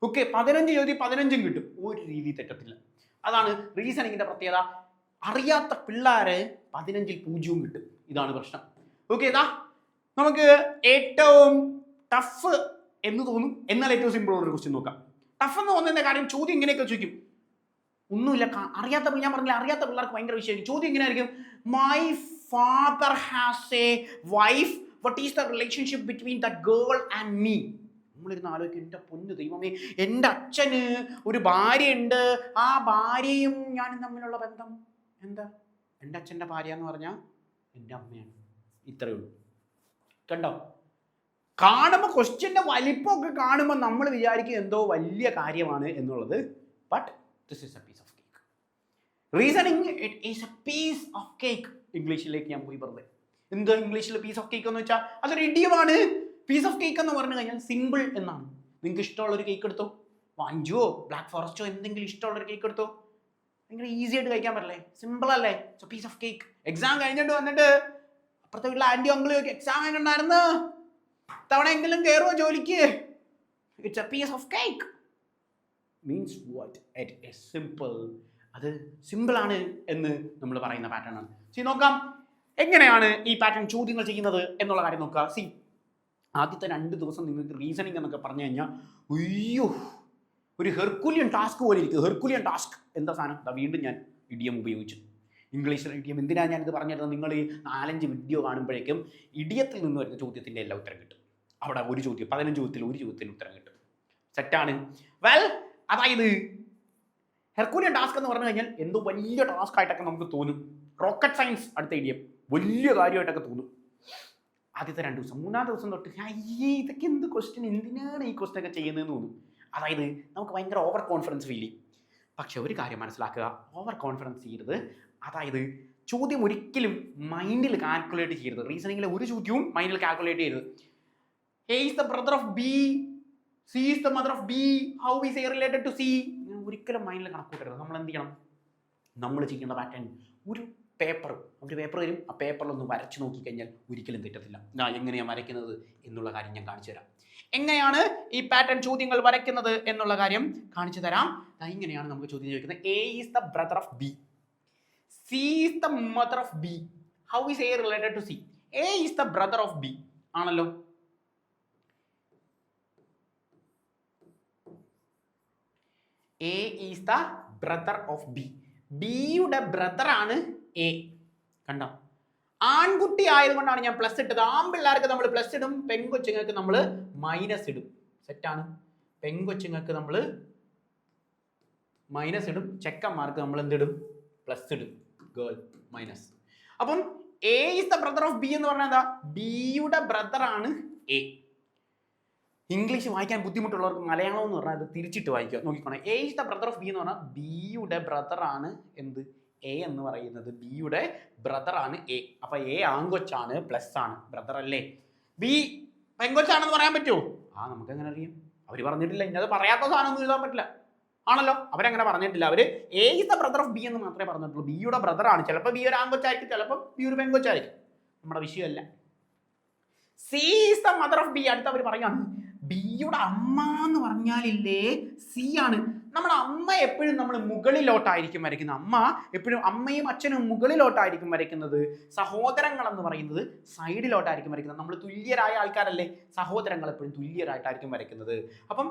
ഓക്കെ, 15 ചോദ്യം 15 കിട്ടും. ഒരു രീതി തെറ്റത്തില്ല. അതാണ് റീസണിങ്ങിൻ്റെ പ്രത്യേകത. അറിയാത്ത പിള്ളേരെ 15ൽ 0 കിട്ടും. ഇതാണ് പ്രശ്നം. ഓക്കെ, ഇതാ നമുക്ക് ഏറ്റവും ടഫ് എന്ന് തോന്നും, എന്നാൽ ഏറ്റവും സിമ്പിൾ ഉള്ളൊരു ക്വസ്റ്റ്യൻ നോക്കാം. ടഫ് എന്ന് തോന്നുന്ന കാര്യം ചോദ്യം ഇങ്ങനെയൊക്കെ ചോദിക്കും. ഒന്നുമില്ല, അറിയാത്ത, ഞാൻ പറഞ്ഞില്ല, അറിയാത്ത പിള്ളേർക്ക് ഭയങ്കര വിഷയമായിരിക്കും. ചോദ്യം ഇങ്ങനെയായിരിക്കും: my father has a wife, what is the relationship between the girl and me? നമ്മളിരുന്ന് ആലോചിക്കും, എൻ്റെ പൊന്നു ദൈവമേ, എൻ്റെ അച്ഛന് ഒരു ഭാര്യയുണ്ട്, ആ ഭാര്യയും ഞാനും തമ്മിലുള്ള ബന്ധം എന്താ? എൻ്റെ അച്ഛൻ്റെ ഭാര്യ എന്ന് പറഞ്ഞാൽ എൻ്റെ അമ്മയാണ്. ഇത്രയേ ഉള്ളൂ. കണ്ടോ? കാണുമ്പോൾ ക്വസ്റ്റ്യൻ്റെ വലിപ്പമൊക്കെ കാണുമ്പോൾ നമ്മൾ വിചാരിക്കും എന്തോ വലിയ കാര്യമാണ് എന്നുള്ളത്. But this is a piece of cake. Reasoning it is a piece of cake. ഇംഗ്ലീഷിലേക്ക് ഞാൻ പോയി പറഞ്ഞത് എന്ത്? ഇംഗ്ലീഷിൽ പീസ് ഓഫ് കേക്ക് എന്ന് വെച്ചാൽ അതൊരു ഇഡിയമാണ്. പീസ് ഓഫ് കേക്ക് എന്ന് പറഞ്ഞു കഴിഞ്ഞാൽ സിമ്പിൾ എന്നാണ്. നിങ്ങൾക്ക് ഇഷ്ടമുള്ളൊരു കേക്ക് എടുത്തോ, വാഞ്ചുവോ ബ്ലാക്ക് ഫോറസ്റ്റോ എന്തെങ്കിലും ഇഷ്ടമുള്ളൊരു കേക്ക് എടുത്തോ. ഭയങ്കര ഈസി ആയിട്ട് കഴിക്കാൻ പറ്റില്ലേ? സിമ്പിൾ അല്ലേ? So piece of cake. Exam കഴിഞ്ഞിട്ട് വന്നിട്ട് അപ്പുറത്തെ വീട്ടിലെ ആൻറ്റി അങ്കിൾ ചോദിക്കും, എക്സാം എങ്ങനെ ഉണ്ടായിരുന്നു, തവണ എങ്കിലും കയറുമോ ജോലിക്ക്? It's a piece of cake. Means what? It is simple. അത് സിമ്പിളാണ് എന്ന് നമ്മൾ പറയുന്ന പാറ്റേൺ ആണ്. സി, നോക്കാം എങ്ങനെയാണ് ഈ പാറ്റേൺ ചോദ്യങ്ങൾ ചെയ്യുന്നത് എന്നുള്ള കാര്യം നോക്കുക. സി, ആദ്യത്തെ 2 ദിവസം നിങ്ങൾക്ക് റീസണിങ് എന്നൊക്കെ പറഞ്ഞു കഴിഞ്ഞാൽ അയ്യോ ഒരു ഹെർക്കുലിയൻ ടാസ്ക് പോലെ ഇരിക്കും. ഹെർക്കുലിയൻ ടാസ്ക് എന്താ സാധനം? വീണ്ടും ഞാൻ ഇഡിയം ഉപയോഗിച്ചു. ഇംഗ്ലീഷിൽ ഇഡിയം. എന്തിനാണ് ഞാനിത് പറഞ്ഞിരുന്നത്? നിങ്ങൾ ഈ 4-5 വീഡിയോ കാണുമ്പോഴേക്കും ഇഡിയത്തിൽ നിന്ന് വരുന്ന ചോദ്യത്തിൻ്റെ എല്ലാ ഉത്തരം കിട്ടും. അവിടെ ഒരു ചോദ്യം 15 ചോദ്യത്തിൽ ഒരു ചോദ്യത്തിന് ഉത്തരം കിട്ടും. സെറ്റാണ്. വെൽ, അതായത് ഹെർക്കുലിയൻ ടാസ്ക് എന്ന് പറഞ്ഞു കഴിഞ്ഞാൽ എന്തോ വലിയ ടാസ്ക് ആയിട്ടൊക്കെ നമുക്ക് തോന്നും. റോക്കറ്റ് സയൻസ് അടുത്ത ഇഡിയം വലിയ കാര്യമായിട്ടൊക്കെ തോന്നും ആദ്യത്തെ 2 ദിവസം. 3-ാം ദിവസം തൊട്ട് അയ്യേ ഇതൊക്കെ എന്ത് ക്വസ്റ്റ്യൻ, എന്തിനാണ് ഈ ക്വസ്റ്റ്യൻ ഒക്കെ ചെയ്യുന്നതെന്ന് തോന്നും. അതായത് നമുക്ക് ഭയങ്കര ഓവർ കോൺഫിഡൻസ് ഫീൽ ചെയ്യും. പക്ഷെ ഒരു കാര്യം മനസ്സിലാക്കുക, ഓവർ കോൺഫിഡൻസ് ചെയ്യരുത്. അതായത് ചോദ്യം ഒരിക്കലും മൈൻഡിൽ കാൽക്കുലേറ്റ് ചെയ്യരുത്. റീസണിങ്ങിലെ ഒരു ചോദ്യവും മൈൻഡിൽ കാൽക്കുലേറ്റ് ചെയ്യരുത്. A is the brother of B, C is the mother of B, how is A related to C? ഒരിക്കലും മൈൻഡിൽ കണക്കൂട്ടരുത്. നമ്മൾ എന്ത് ചെയ്യണം? നമ്മൾ ചെയ്യേണ്ട പാറ്റേൺ ഒരു പേപ്പർ തരും. ആ പേപ്പറിലൊന്ന് വരച്ച് നോക്കിക്കഴിഞ്ഞാൽ ഒരിക്കലും തെറ്റത്തില്ല. എങ്ങനെയാണ് വരയ്ക്കുന്നത് എന്നുള്ള കാര്യം ഞാൻ കാണിച്ചു തരാം. എങ്ങനെയാണ് ഈ പാറ്റേൺ ചോദ്യങ്ങൾ വരയ്ക്കുന്നത് എന്നുള്ള കാര്യം കാണിച്ചു തരാം. ഇങ്ങനെയാണ് നമുക്ക് ചോദ്യം ചോദിക്കുന്നത്. A is the brother of B, C is the mother of B, how is A related to C? A is the brother of B ആണല്ലോ. A is the brother of B. ബിയുടെ ബ്രദർ ആണ് A. കണ്ടോ? ആൺകുട്ടി ആയതുകൊണ്ടാണ് ഞാൻ plus ഇട്ടത്. ആൺപിള്ളേർക്ക് നമ്മൾ plus ഇടും, പെൺകൊച്ചുങ്ങൾക്ക് നമ്മൾ മൈനസ് ഇടും. സെറ്റാണ്. പെൺകൊച്ചുങ്ങൾക്ക് നമ്മൾ മൈനസ് ഇടും, ചെക്കന്മാർക്ക് നമ്മൾ എന്തിടും? പ്ലസ് ഇടും. Girl minus. അപ്പം A is the brother of B എന്ന് പറഞ്ഞാൽ എന്താ? ബിയുടെ ബ്രദർ ആണ് എ. ഇംഗ്ലീഷ് വായിക്കാൻ ബുദ്ധിമുട്ടുള്ളവർക്ക് മലയാളം എന്ന് പറഞ്ഞാൽ അത് തിരിച്ചിട്ട് വായിക്കുക. നോക്കിക്കോണേ. A is the brother of B എന്ന് പറഞ്ഞാൽ ബിയുടെ ബ്രദർ ആണ് എന്ത്? എ എന്ന് പറയുന്നത് ബിയുടെ ബ്രദർ ആണ് എ. അപ്പൊ എ ആൺകൊച്ചാണ്, പ്ലസ് ആണ്, ബ്രദർ അല്ലേ. ബി പെൺകൊച്ചാണെന്ന് പറയാൻ പറ്റുമോ? നമുക്ക് എങ്ങനെ അറിയാം? അവർ പറഞ്ഞിട്ടില്ല. ഇന്നത് പറയാത്ത സാധനം ഒന്നും എഴുതാൻ പറ്റില്ല ആണല്ലോ. അവരങ്ങനെ പറഞ്ഞിട്ടില്ല. അവർ A is the brother of B എന്ന് മാത്രമേ പറഞ്ഞിട്ടുള്ളൂ. ബിയുടെ ബ്രദർ ആണ്. ചിലപ്പോൾ ബി ഒരു ആൺകൊച്ചായിരിക്കും, ചിലപ്പോൾ ബി ഒരു പെൺകൊച്ചായിരിക്കും. നമ്മുടെ വിഷയമല്ല. C is the mother of B. അടുത്ത് അവർ പറയാണ് ബിയുടെ അമ്മ എന്ന് പറഞ്ഞാലില്ലേ സി ആണ്. നമ്മുടെ അമ്മ എപ്പോഴും നമ്മൾ മുകളിലോട്ടായിരിക്കും വരയ്ക്കുന്നത്. അമ്മ എപ്പോഴും അമ്മയും അച്ഛനും മുകളിലോട്ടായിരിക്കും വരയ്ക്കുന്നത്. സഹോദരങ്ങൾ എന്ന് പറയുന്നത് സൈഡിലോട്ടായിരിക്കും വരയ്ക്കുന്നത്. നമ്മൾ തുല്യരായ ആൾക്കാരല്ലേ, സഹോദരങ്ങൾ എപ്പോഴും തുല്യരായിട്ടായിരിക്കും വരയ്ക്കുന്നത്. അപ്പം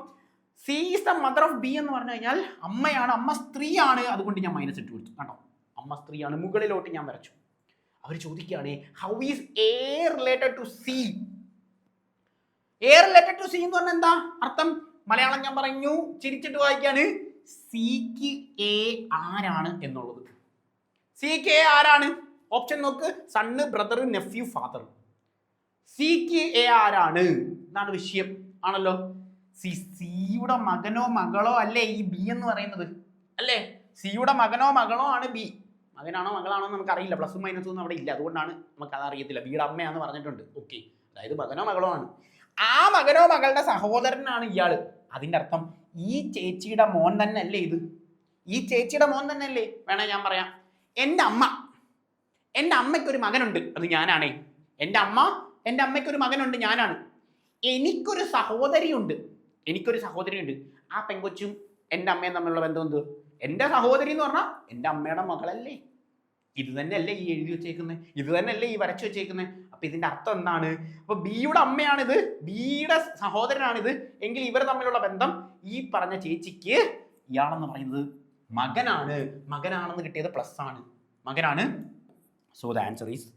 C is the mother of B എന്ന് പറഞ്ഞു കഴിഞ്ഞാൽ അമ്മയാണ്, അമ്മ സ്ത്രീയാണ്. അതുകൊണ്ട് ഞാൻ മൈനസ് ഇട്ട് കൊടുത്തു. കണ്ടോ, അമ്മ സ്ത്രീയാണ്, മുകളിലോട്ട് ഞാൻ വരച്ചു. അവർ ചോദിക്കുകയാണ് how is A related to C. A related to C എന്ന് പറഞ്ഞാൽ എന്താ അർത്ഥം? മലയാളം ഞാൻ പറഞ്ഞു, ചിരിച്ചിട്ട് വായിക്കാണ്. സിക്ക് എ ആരാണ് എന്നുള്ളത്. സിക്ക് എ ആരാണ്? ഓപ്ഷൻ നോക്ക്, സണ്ണ്, ബ്രദർ, നെഫ്യൂ, ഫാദർ. സിക്ക് എ ആരാണ് എന്നാണ് വിഷയം ആണല്ലോ. സിയുടെ മകനോ മകളോ അല്ലേ ഈ ബി എന്ന് പറയുന്നത് അല്ലേ? സിയുടെ മകനോ മകളോ ആണ് ബി. മകനാണോ മകളാണോ നമുക്ക് അറിയില്ല, പ്ലസും മൈനസും ഒന്നും അവിടെ ഇല്ല, അതുകൊണ്ടാണ് നമുക്ക് അത് അറിയത്തില്ല. ബിയുടെ അമ്മയാന്ന് പറഞ്ഞിട്ടുണ്ട്. ഓക്കെ, അതായത് മകനോ മകളോ ആണ്. ആ മകനോ മകളുടെ സഹോദരനാണ് ഇയാള്. അതിന്റെ അർത്ഥം ഈ ചേച്ചിയുടെ മോൻ തന്നെ അല്ലേ ഇത്? ഈ ചേച്ചിയുടെ മോൻ തന്നെ അല്ലേ? വേണേ ഞാൻ പറയാം, എൻ്റെ അമ്മയ്ക്കൊരു മകനുണ്ട്, അത് ഞാനാണേ. എൻ്റെ അമ്മയ്ക്കൊരു മകനുണ്ട്, ഞാനാണ്. എനിക്കൊരു സഹോദരിയുണ്ട്. ആ പെങ്കൊച്ചും എൻ്റെ അമ്മയും തമ്മിലുള്ള ബന്ധം എന്ത്? എൻ്റെ സഹോദരി എന്ന് പറഞ്ഞാൽ എൻ്റെ അമ്മയുടെ മകളല്ലേ? ഇത് തന്നെയല്ലേ ഈ എഴുതി വെച്ചേക്കുന്നത്, ഇത് തന്നെയല്ലേ ഈ വരച്ചു വെച്ചേക്കുന്നത്. അപ്പൊ ഇതിന്റെ അർത്ഥം എന്താണ്? അപ്പൊ ബിയുടെ അമ്മയാണിത്, ബിയുടെ സഹോദരനാണിത്, എങ്കിൽ ഇവർ തമ്മിലുള്ള ബന്ധം ഈ പറഞ്ഞ ചേച്ചിക്ക് ഇയാളെന്ന് പറയുന്നത് മകനാണെന്ന് കിട്ടിയത് പ്ലസ് ആണ്, മകനാണ്. So the answer is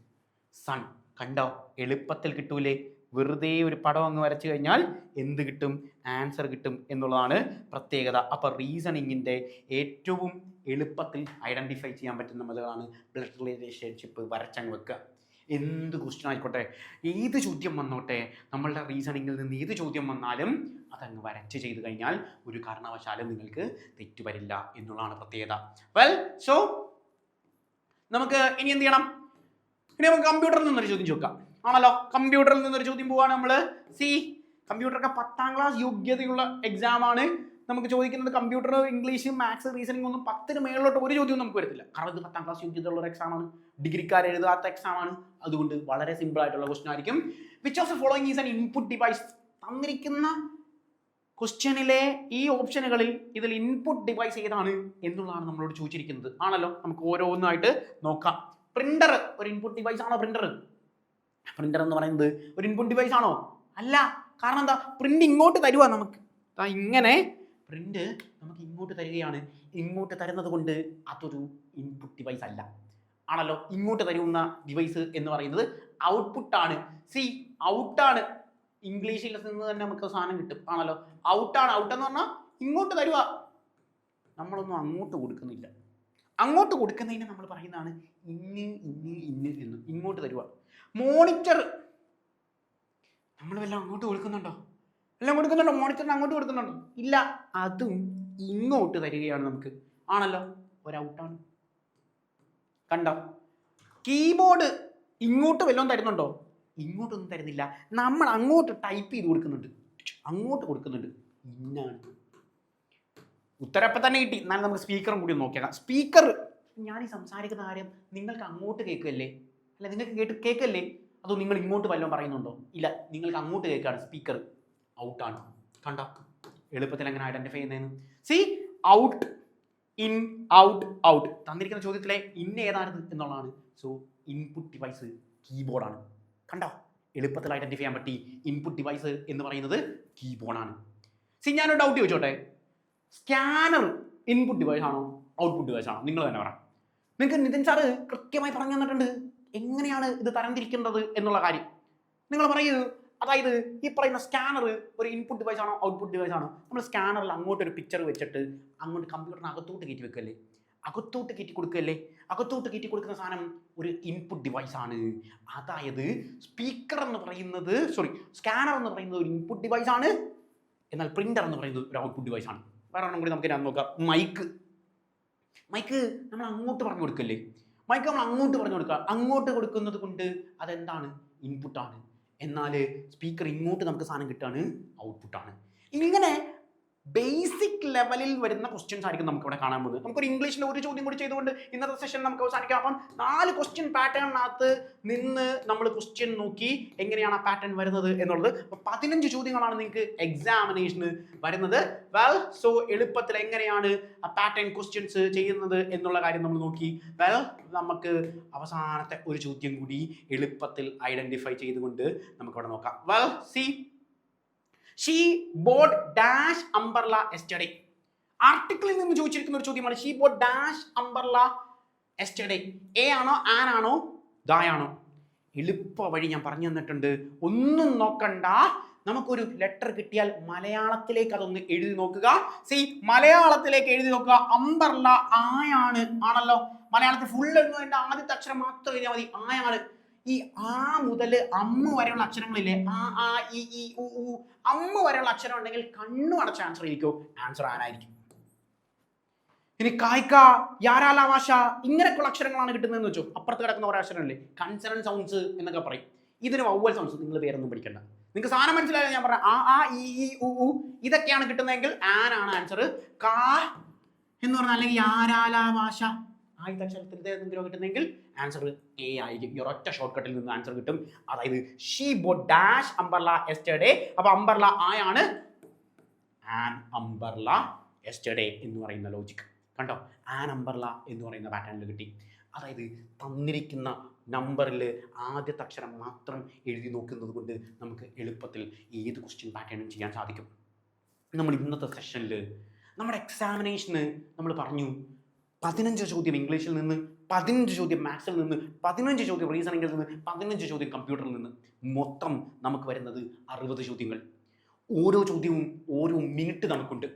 sun. കണ്ടോ, എളുപ്പത്തിൽ കിട്ടൂലേ? വെറുതെ ഒരു പടം അങ്ങ് വരച്ചു കഴിഞ്ഞാൽ എന്ത് കിട്ടും? ആൻസർ കിട്ടും എന്നുള്ളതാണ് പ്രത്യേകത. അപ്പൊ റീസണിങ്ങിന്റെ ഏറ്റവും എളുപ്പത്തിൽ ഐഡന്റിഫൈ ചെയ്യാൻ പറ്റുന്ന മെത്തേഡാണ് ബ്ലഡ് റിലേഷൻഷിപ്പ് വരച്ചങ്ങ് വെക്കുക. എന്ത് ക്വസ്റ്റ്യൻ ആയിക്കോട്ടെ, ഏത് ചോദ്യം വന്നോട്ടെ, നമ്മളുടെ റീസണിങ്ങിൽ നിന്ന് ഏത് ചോദ്യം വന്നാലും അതങ്ങ് വരച്ച് ചെയ്ത് കഴിഞ്ഞാൽ ഒരു കാരണവശാലും നിങ്ങൾക്ക് തെറ്റ് വരില്ല എന്നുള്ളതാണ് പ്രത്യേകത. വെൽ, സോ നമുക്ക് ഇനി എന്ത് ചെയ്യണം? ഇനി നമുക്ക് കമ്പ്യൂട്ടറിൽ നിന്നൊരു ചോദ്യം ചോദിക്കാം ആണല്ലോ. കമ്പ്യൂട്ടറിൽ നിന്നൊരു ചോദ്യം പോവാണ് നമ്മൾ. കമ്പ്യൂട്ടറൊക്കെ 10ാം ക്ലാസ് യോഗ്യതയുള്ള എക്സാം ആണ്. നമുക്ക് ചോദിക്കുന്നത് കമ്പ്യൂട്ടർ, ഇംഗ്ലീഷ്, മാത്സ്, റീസണിംഗ് ഒന്നും 10ന് മേളിലോട്ട് ഒരു ചോദ്യം നമുക്ക് വരത്തില്ല. കാരണം ഇത് 10ാം ക്ലാസ് യോഗ്യതയുള്ള ഒരു എക്സാം ആണ്, ഡിഗ്രിക്കാർ എഴുതാത്ത എക്സാം ആണ്. അതുകൊണ്ട് വളരെ സിമ്പിൾ ആയിട്ടുള്ള ക്വസ്റ്റ്യൻ ആയിരിക്കും. Which of the following is an input device? തന്നിരിക്കുന്ന ക്വസ്റ്റ്യനിലെ ഈ ഓപ്ഷനുകളിൽ ഇതിൽ ഇൻപുട്ട് ഡിവൈസ് ഏതാണ് എന്നുള്ളതാണ് നമ്മളോട് ചോദിച്ചിരിക്കുന്നത് ആണല്ലോ. നമുക്ക് ഓരോന്നായിട്ട് നോക്കാം. പ്രിന്റർ ഒരു ഇൻപുട്ട് ഡിവൈസ് ആണോ? പ്രിന്റർ എന്ന് പറയുന്നത് ഒരു ഇൻപുട്ട് ഡിവൈസ് ആണോ? അല്ല. കാരണം എന്താ? പ്രിന്റ് ഇങ്ങോട്ട് തരുവാ നമുക്ക്. ഇങ്ങനെ പ്രിന്റ് നമുക്ക് ഇങ്ങോട്ട് തരികയാണ്. ഇങ്ങോട്ട് തരുന്നത് കൊണ്ട് അതൊരു ഇൻപുട്ട് ഡിവൈസ് അല്ല ആണല്ലോ. ഇങ്ങോട്ട് തരുന്ന ഡിവൈസ് എന്ന് പറയുന്നത് ഔട്ട്പുട്ടാണ്. ഔട്ടാണ്. ഇംഗ്ലീഷിൽ നിന്ന് തന്നെ നമുക്ക് സാധനം കിട്ടും ആണല്ലോ. ഔട്ടാണ്. ഔട്ടെന്ന് പറഞ്ഞാൽ ഇങ്ങോട്ട് തരുക, നമ്മളൊന്നും അങ്ങോട്ട് കൊടുക്കുന്നില്ല. അങ്ങോട്ട് കൊടുക്കുന്നതിന് നമ്മൾ പറയുന്നതാണ് ഇന്ന് എന്ന്. ഇങ്ങോട്ട് തരുക. മോണിറ്റർ നമ്മൾ വല്ല അങ്ങോട്ട് കൊടുക്കുന്നുണ്ടോ? മോണിറ്ററിന് അങ്ങോട്ട് കൊടുക്കുന്നുണ്ടോ? ഇല്ല. അതും ഇങ്ങോട്ട് തരികയാണ് നമുക്ക് ആണല്ലോ. ഒരൗട്ടാണ്. കണ്ടോ? കീബോർഡ് ഇങ്ങോട്ട് വല്ലതും തരുന്നുണ്ടോ? ഇങ്ങോട്ടൊന്നും തരുന്നില്ല. നമ്മൾ അങ്ങോട്ട് ടൈപ്പ് ചെയ്ത് കൊടുക്കുന്നുണ്ട്. ഇന്നാണ് ഉത്തരം അപ്പം തന്നെ കിട്ടി. എന്നാലും നമുക്ക് സ്പീക്കറും കൂടി നോക്കിയാൽ. സ്പീക്കർ, ഞാൻ ഈ സംസാരിക്കുന്ന കാര്യം നിങ്ങൾക്ക് അങ്ങോട്ട് കേൾക്കല്ലേ? അല്ല, നിങ്ങൾക്ക് കേൾക്കല്ലേ? അതോ നിങ്ങൾ ഇങ്ങോട്ട് വല്ലതും പറയുന്നുണ്ടോ? ഇല്ല, നിങ്ങൾക്ക് അങ്ങോട്ട് കേൾക്കുകയാണ്. സ്പീക്കർ ഔട്ടാണ്. കണ്ടോ എളുപ്പത്തിൽ എങ്ങനെ ഐഡന്റിഫൈ ചെയ്യുന്നതെന്ന്? Out, in, out. തന്നിരിക്കുന്ന ചോദ്യത്തിലെ ഇൻ ഏതാണിത് എന്നുള്ളതാണ്. സോ ഇൻപുട്ട് ഡിവൈസ് കീബോർഡാണ്. കണ്ടോ, എളുപ്പത്തിൽ ഐഡന്റിഫൈ ചെയ്യാൻ പറ്റി. ഇൻപുട്ട് ഡിവൈസ് എന്ന് പറയുന്നത് കീബോർഡാണ്. ഞാനൊരു ഡൗട്ട് ചോദിച്ചോട്ടെ. സ്കാനർ ഇൻപുട്ട് ഡിവൈസ് ആണോ ഔട്ട്പുട്ട് ഡിവൈസ് ആണോ? നിങ്ങൾ തന്നെ പറ. നിങ്ങൾക്ക് നിതിൻ സാറ് കൃത്യമായി പറഞ്ഞു തന്നിട്ടുണ്ട് എങ്ങനെയാണ് ഇത് തരംതിരിക്കേണ്ടത് എന്നുള്ള കാര്യം. നിങ്ങൾ പറയൂ. അതായത് ഈ പറയുന്ന സ്കാനർ ഒരു ഇൻപുട്ട് ഡിവൈസ് ആണോ ഔട്ട്പുട്ട് ഡിവൈസ് ആണോ? നമ്മൾ സ്കാനറിൽ അങ്ങോട്ട് ഒരു പിക്ചർ വെച്ചിട്ട് അങ്ങോട്ട് കമ്പ്യൂട്ടറിന് അകത്തോട്ട് കയറ്റി വെക്കല്ലേ? അകത്തോട്ട് കയറ്റി കൊടുക്കുന്ന സാധനം ഒരു ഇൻപുട്ട് ഡിവൈസ് ആണ്. അതായത് സ്കാനർ എന്ന് പറയുന്നത് ഒരു ഇൻപുട്ട് ഡിവൈസ് ആണ്, എന്നാൽ പ്രിന്റർ എന്ന് പറയുന്നത് ഒരു ഔട്ട്പുട്ട് ഡിവൈസ് ആണ്. വേറെ ഒന്നും കൂടി നമുക്ക് ഞാൻ നോക്കാം. മൈക്ക് നമ്മൾ അങ്ങോട്ട് പറഞ്ഞു കൊടുക്കല്ലേ? അങ്ങോട്ട് കൊടുക്കുന്നത് കൊണ്ട് അതെന്താണ്? ഇൻപുട്ടാണ്. എന്നാൽ സ്പീക്കർ ഇങ്ങോട്ട് നമുക്ക് സാധനം കിട്ടുകയാണ്, ഔട്ട്പുട്ടാണ്. ഇങ്ങനെ ബേസിക് ലെവലിൽ വരുന്ന ക്വസ്റ്റ്യൻസ് ആയിരിക്കും നമുക്ക് ഇവിടെ കാണാൻ പോകുന്നത്. നമുക്കൊരു ഇംഗ്ലീഷിൽ ഒരു ചോദ്യം കൂടി ചെയ്തുകൊണ്ട് ഇന്നത്തെ സെഷൻ നമുക്ക് അവസാനിക്കാം. അപ്പം 4 ക്വസ്റ്റ്യൻ പാറ്റേണിനകത്ത് നിന്ന് നമ്മൾ ക്വസ്റ്റ്യൻ നോക്കി എങ്ങനെയാണ് ആ പാറ്റേൺ വരുന്നത് എന്നുള്ളത്. 15 ചോദ്യങ്ങളാണ് നിങ്ങൾക്ക് എക്സാമിനേഷന് വരുന്നത്. വെൽ, സോ എളുപ്പത്തിൽ എങ്ങനെയാണ് ആ പാറ്റേൺ ക്വസ്റ്റ്യൻസ് ചെയ്യുന്നത് എന്നുള്ള കാര്യം നമ്മൾ നോക്കി. വെൽ, നമുക്ക് അവസാനത്തെ ഒരു ചോദ്യം കൂടി എളുപ്പത്തിൽ ഐഡന്റിഫൈ ചെയ്തുകൊണ്ട് നമുക്കവിടെ നോക്കാം. Well, see she bought dash umbrella yesterday. ആർട്ടിക്കിളിൽ നിന്ന് ചോദിച്ചിരിക്കുന്ന ഒരു ചോദ്യമാണ്. She bought dash umbrella yesterday. A ആണോ, ആൻ ആണോ, ദായാണോ? എളുപ്പ വഴി ഞാൻ പറഞ്ഞു തന്നിട്ടുണ്ട്. ഒന്നും നോക്കണ്ട, നമുക്കൊരു ലെറ്റർ കിട്ടിയാൽ മലയാളത്തിലേക്ക് അതൊന്ന് എഴുതി നോക്കുക. സി, മലയാളത്തിലേക്ക് എഴുതി നോക്കുക. അംബർല ആയാണ് ആണല്ലോ. മലയാളത്തിൽ ഫുൾ എഴുതുന്നതിന്റെ ആദ്യത്തെ അക്ഷരം മാത്രം എഴുതിയാൽ മതി, ആയാണ്. ഈ ആ മുതൽ അമ്മ വരെയുള്ള അക്ഷരങ്ങളില്ലേ, ആ ഈ ഉ അമ്മ വരെയുള്ള അക്ഷരം ഉണ്ടെങ്കിൽ കണ്ണു അടച്ച ആൻസർ ആയിരിക്കും. ആൻസർ ആനായിരിക്കും. ഇനി കായ്ക്ക, യാരാല ഭാഷ, ഇങ്ങനെയൊക്കെയുള്ള അക്ഷരങ്ങളാണ് കിട്ടുന്നതെന്ന് വെച്ചോ. അപ്പുറത്ത് കിടക്കുന്ന കുറേ അക്ഷരമല്ലേ, കൺസണന്റ് സൗണ്ട്സ് എന്നൊക്കെ പറയും. ഇതിന് വവ്വൽ സൗണ്ട്സ്. നിങ്ങൾ പേരൊന്നും പഠിക്കണ്ട, നിങ്ങൾക്ക് സാധനം മനസ്സിലായാലും ഞാൻ പറഞ്ഞ ആ ഈ ഉ ഇതൊക്കെയാണ് കിട്ടുന്നതെങ്കിൽ ആൻ ആണ് ആൻസർ. കാ എന്ന് പറഞ്ഞാൽ അല്ലെങ്കിൽ യാരാല ഭാഷ ആദ്യത്തെ അക്ഷരത്തിൽ എന്തെങ്കിലും കിട്ടുന്നെങ്കിൽ ആൻസർ എ ആയിരിക്കും. ഈ ഒരൊറ്റ ഷോർട്ട് കട്ടിൽ നിന്ന് ആൻസർ കിട്ടും. അതായത് she bought dash umbrella yesterday. അപ്പൊ അംബർല ആയാണ്, ആൻ അംബർല യെസ്റ്റർഡേ എന്ന് പറയുന്ന ലോജിക് കണ്ടോ. ആൻ അംബർല എന്ന് പറയുന്ന പാറ്റേണിൽ കിട്ടി. അതായത് തന്നിരിക്കുന്ന നമ്പറിൽ ആദ്യത്തെ അക്ഷരം മാത്രം എഴുതി നോക്കുന്നത് കൊണ്ട് നമുക്ക് എളുപ്പത്തിൽ ഏത് ക്വസ്റ്റ്യൻ പാറ്റേണും ചെയ്യാൻ സാധിക്കും. നമ്മൾ ഇന്നത്തെ സെഷനിൽ നമ്മുടെ എക്സാമിനേഷന് നമ്മൾ പറഞ്ഞു 15 ചോദ്യം ഇംഗ്ലീഷിൽ നിന്ന്, 15 ചോദ്യം മാത്സിൽ നിന്ന്, 15 ചോദ്യം റീസണിങ്ങിൽ നിന്ന്, 15 ചോദ്യം കമ്പ്യൂട്ടറിൽ നിന്ന്. മൊത്തം നമുക്ക് വരുന്നത് 60 ചോദ്യങ്ങൾ. ഓരോ ചോദ്യവും ഓരോ മിനിറ്റ് നമുക്കുണ്ട്.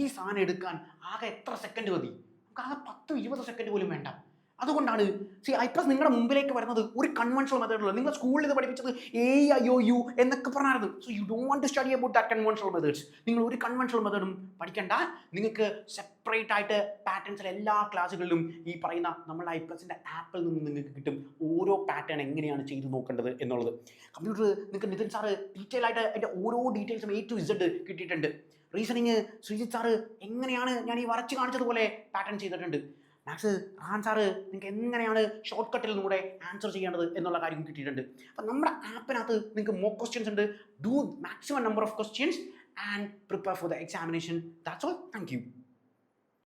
ഈ സാധനം എടുക്കാൻ ആകെ എത്ര സെക്കൻഡ് മതി? നമുക്ക് ആകെ 10-20 സെക്കൻഡ് പോലും വേണ്ട. അതുകൊണ്ടാണ് ഐപ്ലസ് നിങ്ങളുടെ മുമ്പിലേക്ക് വരുന്നത് ഒരു കൺവെൻഷണൽ മെത്തേഡുള്ള. നിങ്ങൾ സ്കൂളിൽ ഇത് പഠിപ്പിച്ചത് AIOU എന്നൊക്കെ പറഞ്ഞായിരുന്നു. So you don't want to study about that conventional methods. നിങ്ങൾ ഒരു കൺവെൻഷണൽ മെത്തേഡും പഠിക്കണ്ട. നിങ്ങൾക്ക് സെപ്പറേറ്റ് ആയിട്ട് പാറ്റേൺസിലെ എല്ലാ ക്ലാസ്സുകളിലും ഈ പറയുന്ന നമ്മുടെ ഐപ്ലസിൻ്റെ ആപ്പിൽ നിന്ന് നിങ്ങൾക്ക് കിട്ടും ഓരോ പാറ്റേൺ എങ്ങനെയാണ് ചെയ്ത് നോക്കേണ്ടത് എന്നുള്ളത്. കമ്പ്യൂട്ടർ നിങ്ങൾക്ക് നിതിൻ സാറ് ഡീറ്റെയിൽ ആയിട്ട് അതിൻ്റെ ഓരോ ഡീറ്റെയിൽസും A to Z കിട്ടിയിട്ടുണ്ട്. റീസണിങ് ശ്രീജിത്ത് സാറ് എങ്ങനെയാണ് ഞാൻ ഈ വരച്ച് കാണിച്ചതുപോലെ പാറ്റേൺ ചെയ്തിട്ടുണ്ട്. മാത്സ് റാൻ സാറ് നിങ്ങൾക്ക് എങ്ങനെയാണ് ഷോർട്ട് കട്ടിൽ കൂടെ ആൻസർ ചെയ്യേണ്ടത് എന്നുള്ള കാര്യം കിട്ടിയിട്ടുണ്ട്. അപ്പം നമ്മുടെ ആപ്പിനകത്ത് നിങ്ങൾക്ക് മോക്ക് ക്വസ്റ്റ്യൻസ് ഉണ്ട്. Do maximum number of questions and prepare for the examination. That's all. Thank you.